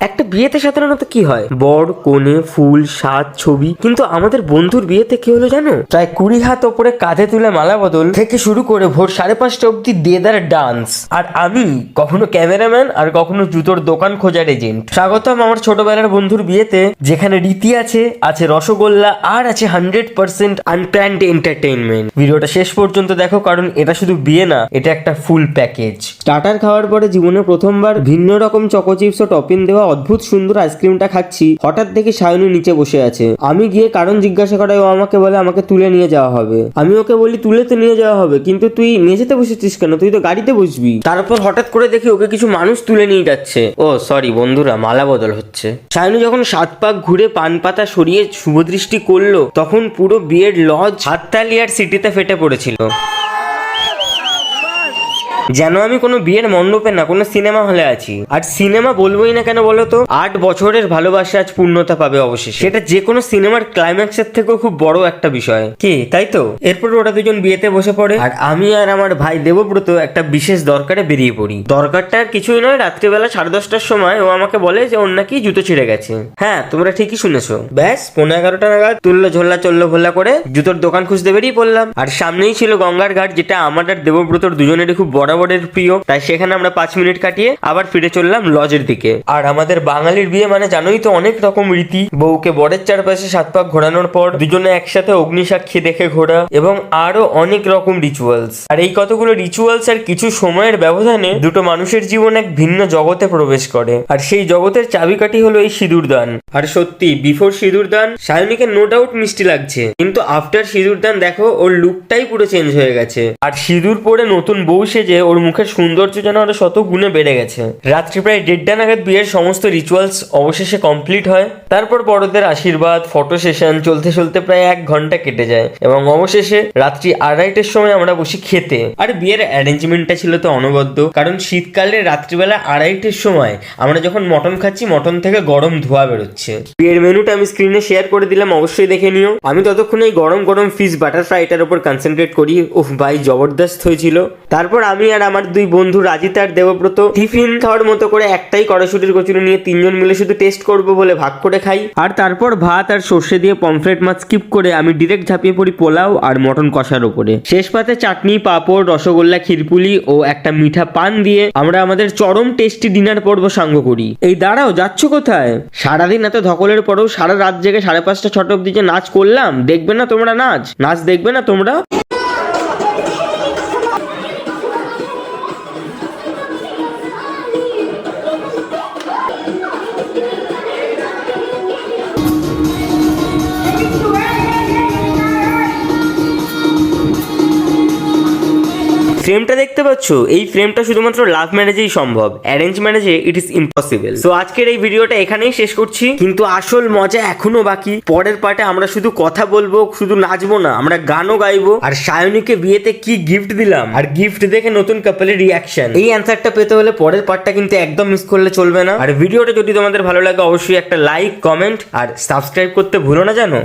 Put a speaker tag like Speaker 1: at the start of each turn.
Speaker 1: একটা বিয়েতে সাধারণত কি হয়, বর কনে ফুল সাজ ছবি, কিন্তু আমাদের বন্ধুর বিয়েতে কি হলো জানো? প্রায় 20 হাত ওপরে কাঁধে তুলে মালা বদল থেকে শুরু করে ভোর 5:30 অব্দি দেদার ডান্স। আর আমি কখনো ক্যামেরাম্যান আর কখনো জুতোর দোকান খোঁজার এজেন্ট। স্বাগতম আমার ছোটবেলার বন্ধুর বিয়েতে, যেখানে রীতি আছে, আছে রসগোল্লা, আর আছে 100% আনপ্ল্যান্ড এন্টারটেইনমেন্ট। ভিডিওটা শেষ পর্যন্ত দেখো, কারণ এটা শুধু বিয়ে না, এটা একটা ফুল প্যাকেজ। স্টার্টার খাওয়ার পরে জীবনে প্রথমবার ভিন্ন রকম চকো চিপস ও টপিং দেওয়া অদ্ভুত সুন্দর আইসক্রিমটা খাচ্ছি। হঠাৎ দেখি সায়নী নিচে বসে আছে। আমি গিয়ে কারণ জিজ্ঞাসা করায় ও আমাকে বলে আমাকে তুলে নিয়ে যাওয়া হবে। আমি ওকে বলি তুলে তো নিয়ে যাওয়া হবে, কিন্তু তুই মেঝেতে বসেছিস কেন? তুই তো গাড়িতে বসবি। তারপর হঠাৎ করে দেখি ওকে কিছু মানুষ তুলে নিয়ে যাচ্ছে। ও সরি বন্ধুরা, মালা বদল হচ্ছে। সায়নী যখন 7 পাক ঘুরে পান পাতা সরিয়ে শুভদৃষ্টি করলো, তখন পুরো বিয়ের লজ হাততালি আর সিটিতে ফেটে পড়েছিল। যেন আমি কোনো বিয়ের মণ্ডপে না, কোনো সিনেমা হলে আছি। আর সিনেমা বলবোই না কেন বলো তো, 8 বছরের ভালোবাসা আজ পূর্ণতা পাবে অবশেষে। সেটা যে কোনো সিনেমার ক্লাইম্যাক্সের থেকেও খুব বড় একটা বিষয়, কি তাই তো? এরপর ওরা দুজন বিয়েতে বসে পড়ে, আর আমি আর আমার ভাই দেবব্রত একটা বিশেষ দরকারে বেরিয়ে পড়ি। দরকারটা আর কিছুই নয়, রাত্রিবেলা 10:30টার সময় ও আমাকে বলে যে ওর নাকি জুতো ছিঁড়ে গেছে। হ্যাঁ, তোমরা ঠিকই শুনেছো। ব্যাস 11:15 নাগাদ তুললো ঝোল্লা চললো ভোল্লা করে জুতোর দোকান খুঁজতে বেরিয়ে পড়লাম। আর সামনেই ছিল গঙ্গার ঘাট, যেটা আমার আর দেবব্রতর দুজনেরই খুব বড় প্রিয়। তাই সেখানে আমরা 5 মিনিট কাটিয়ে আবার ফিরে চললাম লজের দিকে। আর আমাদের বাঙালির বিয়ে মানে জানোই তো, অনেক রকম রীতি। বউকে বরের চারপাশে 7 পাক ঘোরানোর পর দুজনে একসাথে অগ্নিসাক্ষী দেখে ঘোরা, এবং আরো অনেক রকম রিচুয়ালস। আর এই কতগুলো রিচুয়ালস আর কিছু সময়ের ব্যবধানে দুটো মানুষের জীবন এক ভিন্ন জগতে প্রবেশ করে। আর সেই জগতের চাবিকাঠি হলো এই সিঁদুরদান। আর সত্যি বিফোর সিঁদুরদান সায়নীকে নো ডাউট মিষ্টি লাগছে, কিন্তু আফটার সিঁদুরদান দেখো ওর লুকটাই পুরো চেঞ্জ হয়ে গেছে। আর সিঁদুর পরে নতুন বউ সেজে ওর মুখের সৌন্দর্য যেন আরো শত গুণে বেড়ে গেছে। রাত্রি প্রায় 1:30 নাগাদ বিয়ের সমস্ত রিচুয়ালস অবশেষে কমপ্লিট হয়। তারপর বড়দের আশীর্বাদ, ফটো সেশন চলতে চলতে প্রায় 1 ঘন্টা কেটে যায়, এবং অবশেষে রাত্রি 2:30টার সময় আমরা বসি খেতে। আর বিয়ের অ্যারেঞ্জমেন্টটা ছিল তো অনবদ্য, কারণ শীতকালে রাত্রিবেলা 2:30টার সময় আমরা যখন মটন খাচ্ছি, মটন থেকে গরম ধোঁয়া বেরোচ্ছে। বিয়ের মেনুটা আমি স্ক্রিনে শেয়ার করে দিলাম, অবশ্যই দেখে নিও। আমি ততক্ষণ এই গরম গরম ফিশ বাটার ফ্রাইটার উপর কনসেন্ট্রেট করি। উফ ভাই, জবরদস্ত হয়েছিল। তারপর আমি আর আমার 2 বন্ধু রাজিত আর দেবব্রত টিফিন খাওয়ার মতো করে একটাই কড়াইশুটির কচুরি নিয়ে 3 জন মিলে শুধু টেস্ট করবো বলে ভাগ করে খাই। আর তারপর ভাত আর সর্ষে দিয়ে পমফ্রেট মাছ স্কিপ করে আমি ডিরেক্ট ঝাঁপিয়ে পড়ি পোলাও আর মটন কষার উপরে। শেষ পাতে চাটনি, পাঁপড়, রসগোল্লা, ক্ষীরপুলি ও একটা মিঠা পান দিয়ে আমরা আমাদের চরম টেস্টি ডিনার পর্ব সাঙ্গ করি। এই দাঁড়াও, যাচ্ছ কোথায়? সারাদিন এত ধকলের পরেও সারা রাত জেগে 5:30 6টা অব্দি যে নাচ করলাম, দেখবে না তোমরা? নাচ দেখবে না তোমরা? ফ্রেমটা দেখতে পাচ্ছ? এই ফ্রেমটা শুধুমাত্র লাভ ম্যারেজেই সম্ভব, অ্যারেঞ্জ ম্যারেজে ইট ইজ ইম্পসিবল। তো আজকের এই ভিডিওটা এখানেই শেষ করছি, কিন্তু আসল মজা এখনো বাকি। পরের পার্টে আমরা শুধু কথা বলবো, শুধু নাচবো না, আমরা গানও গাইবো। আর সায়নীকে বিয়েতে কি গিফট দিলাম, আর গিফট দেখে নতুন কাপলের রিয়াকশন, এই অ্যান্সারটা পেতে হলে পরের পার্টটা কিন্তু একদম মিস করলে চলবে না। আর ভিডিওটা যদি তোমাদের ভালো লাগে, অবশ্যই একটা লাইক, কমেন্ট আর সাবস্ক্রাইব করতে ভুলো না জানো।